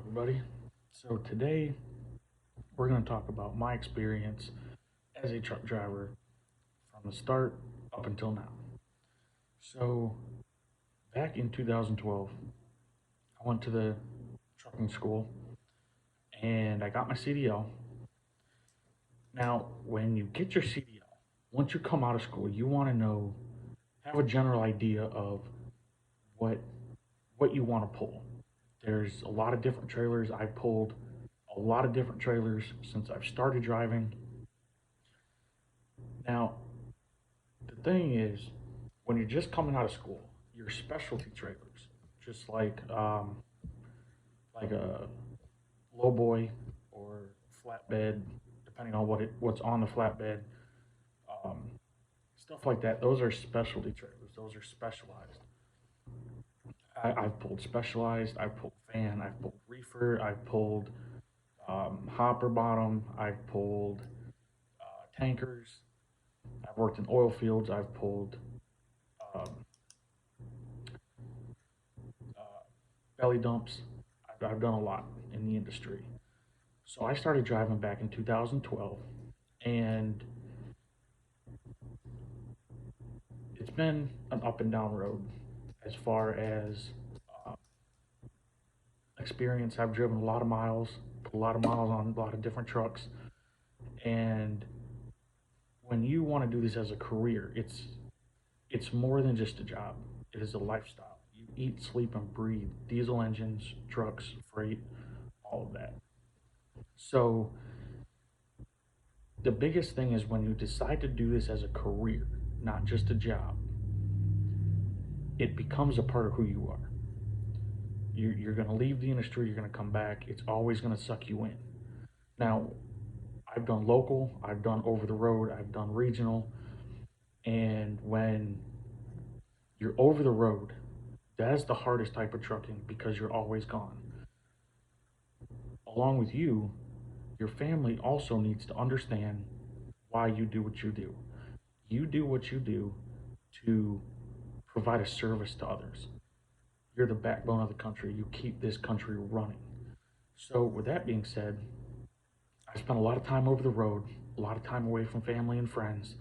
everybody. So, today we're going to talk about my experience as a truck driver from the start up until now. So, back in 2012, I went to the trucking school and I got my CDL. Now, when you get your CDL, once you come out of school, you want to know, have a general idea of what what you want to pull. There's a lot of different trailers. I pulled a lot of different trailers since I've started driving. Now, the thing is, when you're just coming out of school, your specialty trailers, just like a lowboy or flatbed, depending on what's on the flatbed, um, stuff like that. Those are specialty trailers. Those are specialized. I've pulled specialized. I've pulled van. I've pulled reefer. I've pulled hopper bottom. I've pulled tankers. I've worked in oil fields. I've pulled um, uh, belly dumps. I've done a lot in the industry. So I started driving back in 2012, and it's been an up and down road as far as uh, experience. I've driven a lot of miles, put a lot of miles on a lot of different trucks, and when you want to do this as a career, it's more than just a job. It is a lifestyle. You eat, sleep, and breathe diesel engines, trucks, freight, all of that. So the biggest thing is when you decide to do this as a career, not just a job, it becomes a part of who you are. You're going to leave the industry, you're going to come back, it's always going to suck you in. Now, I've done local, I've done over the road, I've done regional, and when you're over the road, that's the hardest type of trucking because you're always gone. Along with you, your family also needs to understand why you do what you do. You do what you do to provide a service to others. You're the backbone of the country. You keep this country running. So, with that being said, I spent a lot of time over the road, a lot of time away from family and friends,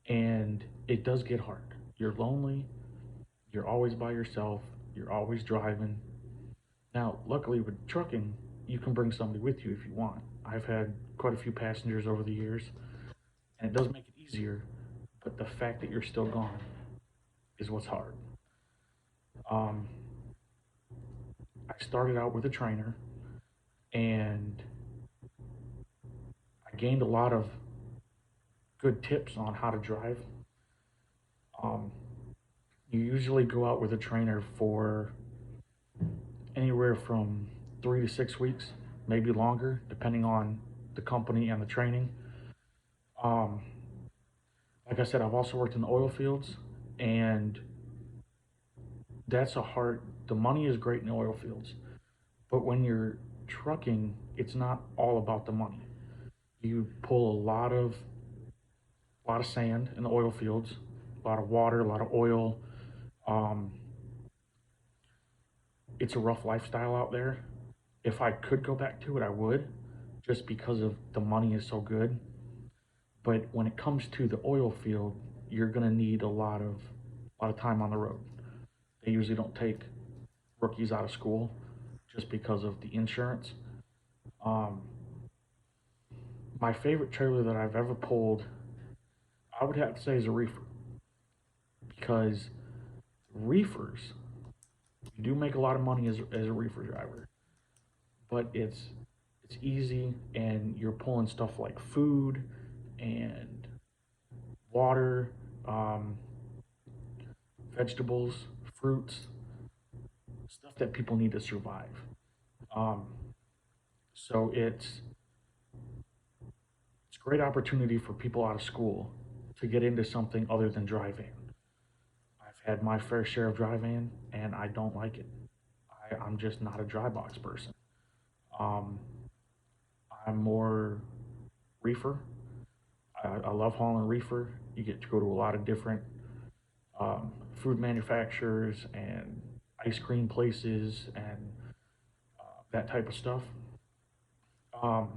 and it does get hard. You're lonely, you're always by yourself, you're always driving. Now, luckily with trucking, you can bring somebody with you if you want. I've had quite a few passengers over the years, and it does make it easier, but the fact that you're still gone is what's hard. Um, I started out with a trainer, and I gained a lot of good tips on how to drive. Um, you usually go out with a trainer for anywhere from 3 to 6 weeks, maybe longer, depending on the company and the training. Um, like I said, I've also worked in the oil fields, and that's a hard. The money is great in the oil fields, but when you're trucking, it's not all about the money. You pull a lot of sand in the oil fields, a lot of water, a lot of oil. Um, it's a rough lifestyle out there. If I could go back to it, I would, just because of the money is so good. But when it comes to the oil field, you're gonna need a lot of time on the road. They usually don't take rookies out of school just because of the insurance. Um, my favorite trailer that I've ever pulled, I would have to say, is a reefer because reefers, you do make a lot of money as a reefer driver, but it's easy and you're pulling stuff like food and water, um, vegetables, fruits, stuff that people need to survive. Um, so it's a great opportunity for people out of school to get into something other than driving. I've had my fair share of driving, and I don't like it. I'm just not a dry box person. Um, I'm more reefer. I love hauling reefer. You get to go to a lot of different food manufacturers and ice cream places and that type of stuff. Um,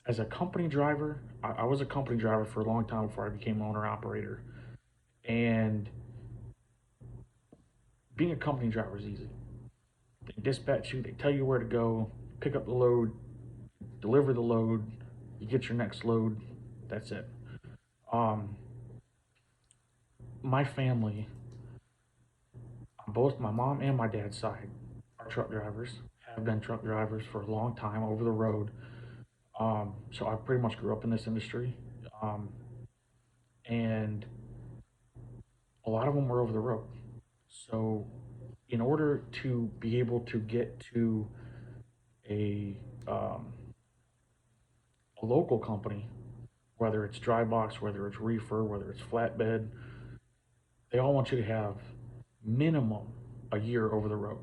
as a company driver, I was a company driver for a long time before I became owner operator. And being a company driver is easy. They dispatch you, they tell you where to go, pick up the load, deliver the load, you get your next load. That's it. Um, my family, on both my mom and my dad's side, are truck drivers, have been truck drivers for a long time over the road. So I pretty much grew up in this industry. Um, and a lot of them were over the road. So, in order to be able to get to a um, a local company, whether it's dry box, whether it's reefer, whether it's flatbed, they all want you to have minimum a year over the road.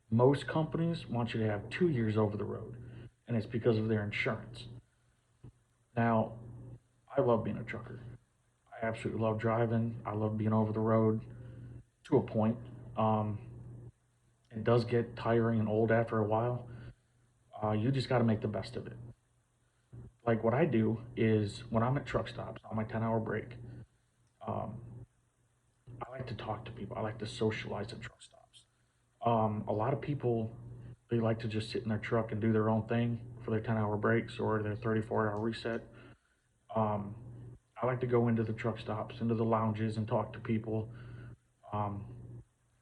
Most companies want you to have 2 years over the road, and it's because of their insurance. Now, I love being a trucker. I absolutely love driving. I love being over the road to a point. Um, it does get tiring and old after a while. You just got to make the best of it. Like what I do is when I'm at truck stops on my 10-hour break, um, I like to talk to people. I like to socialize at truck stops. A lot of people, they like to just sit in their truck and do their own thing for their 10-hour breaks or their 34-hour reset. Um, I like to go into the truck stops, into the lounges, and talk to people. Um,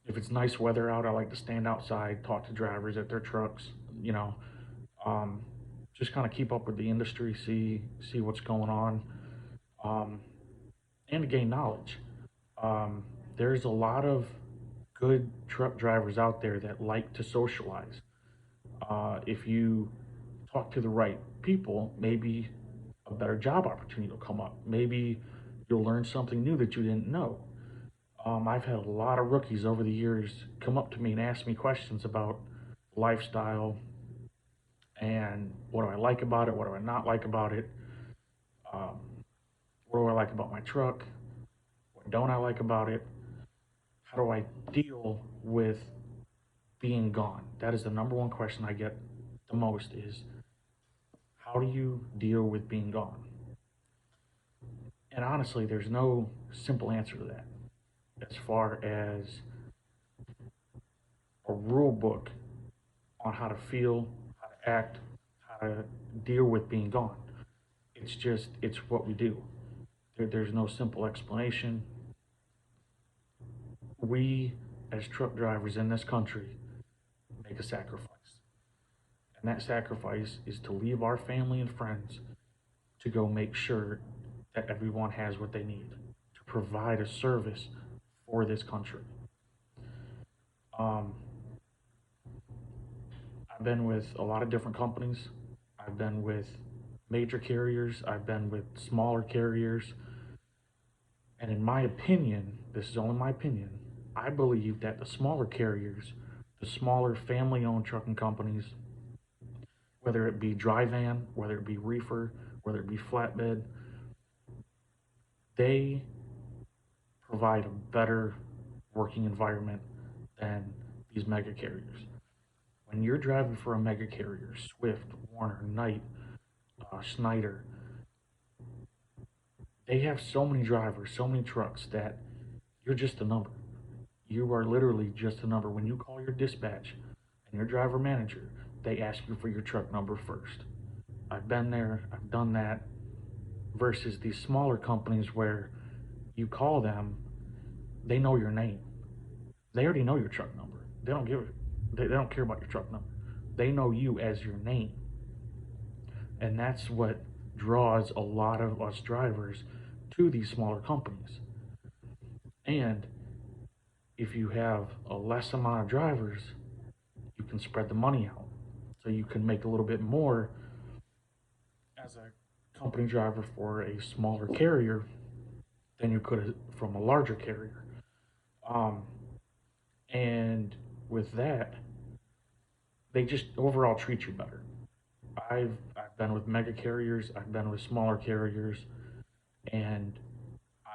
if it's nice weather out, I like to stand outside, talk to drivers at their trucks. You know, um, just kind of keep up with the industry, see what's going on, um, and to gain knowledge. Um, there's a lot of good truck drivers out there that like to socialize. If you talk to the right people, maybe a better job opportunity will come up. Maybe you'll learn something new that you didn't know. I've had a lot of rookies over the years come up to me and ask me questions about lifestyle and what do I like about it, what do I not like about it, um, what do I like about my truck, what don't I like about it, how do I deal with being gone? That is the number one question I get the most is how do you deal with being gone? And honestly, there's no simple answer to that as far as a rule book on how to feel, how to act, how to deal with being gone. It's what we do. There's no simple explanation. We, as truck drivers in this country, make a sacrifice. And that sacrifice is to leave our family and friends to go make sure that everyone has what they need to provide a service for this country. Um, I've been with a lot of different companies. I've been with major carriers, I've been with smaller carriers. And in my opinion, this is only my opinion, I believe that the smaller carriers, the smaller family owned trucking companies, whether it be dry van, whether it be reefer, whether it be flatbed, they provide a better working environment than these mega carriers. When you're driving for a mega carrier, Swift, Warner, Knight, Schneider, they have so many drivers, so many trucks that you're just a number. You are literally just a number. When you call your dispatch and your driver manager, they ask you for your truck number first. I've been there, I've done that, versus these smaller companies where you call them, they know your name. They already know your truck number. They don't care about your truck number. They know you as your name. And that's what draws a lot of us drivers to these smaller companies. And if you have a less amount of drivers, you can spread the money out. So you can make a little bit more as a company driver for a smaller carrier than you could from a larger carrier. Um, and with that, they just overall treat you better. I've been with mega carriers, I've been with smaller carriers, and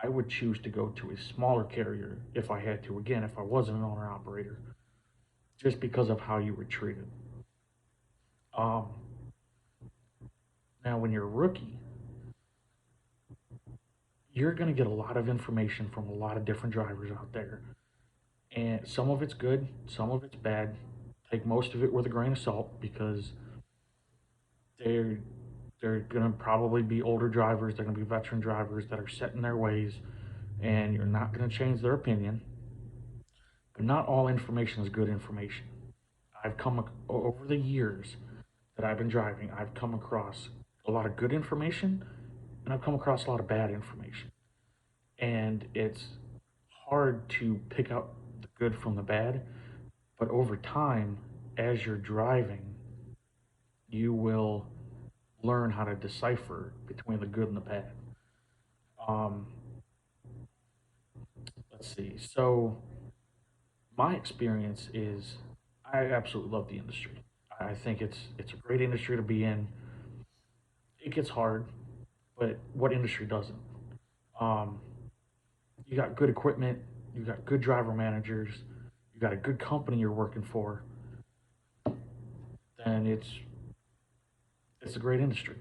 I would choose to go to a smaller carrier if I had to. Again, if I wasn't an owner operator, just because of how you were treated. Um, Now, when you're a rookie, you're going to get a lot of information from a lot of different drivers out there. And some of it's good, some of it's bad. Take most of it with a grain of salt because they're they're going to probably be older drivers, they're going to be veteran drivers that are set in their ways, and you're not going to change their opinion. But not all information is good information. I've come over the years that I've been driving, I've come across a lot of good information and I've come across a lot of bad information. And it's hard to pick out the good from the bad, but over time, as you're driving, you will learn how to decipher between the good and the bad. Um, let's see. So, my experience is I absolutely love the industry. I think it's a great industry to be in. It gets hard, but what industry doesn't? Um, you got good equipment, you got good driver managers, you got a good company you're working for, then it's a great industry.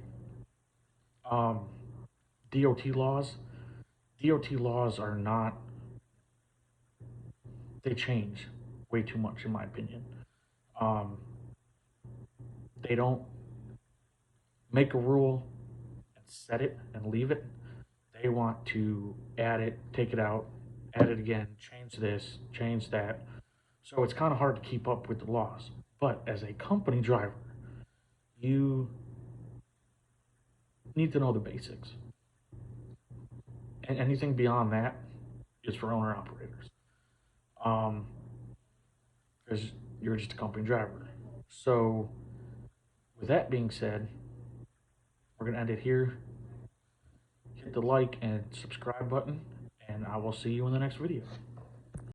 Um, DOT laws, DOT laws are not, they change way too much in my opinion. Um, they don't make a rule and set it and leave it. They want to add it, take it out, add it again, change this, change that. So it's kind of hard to keep up with the laws. But as a company driver, you need to know the basics. And anything beyond that is for owner operators. Um, because you're just a company driver. So, with that being said, we're going to end it here. Hit the like and subscribe button, and I will see you in the next video.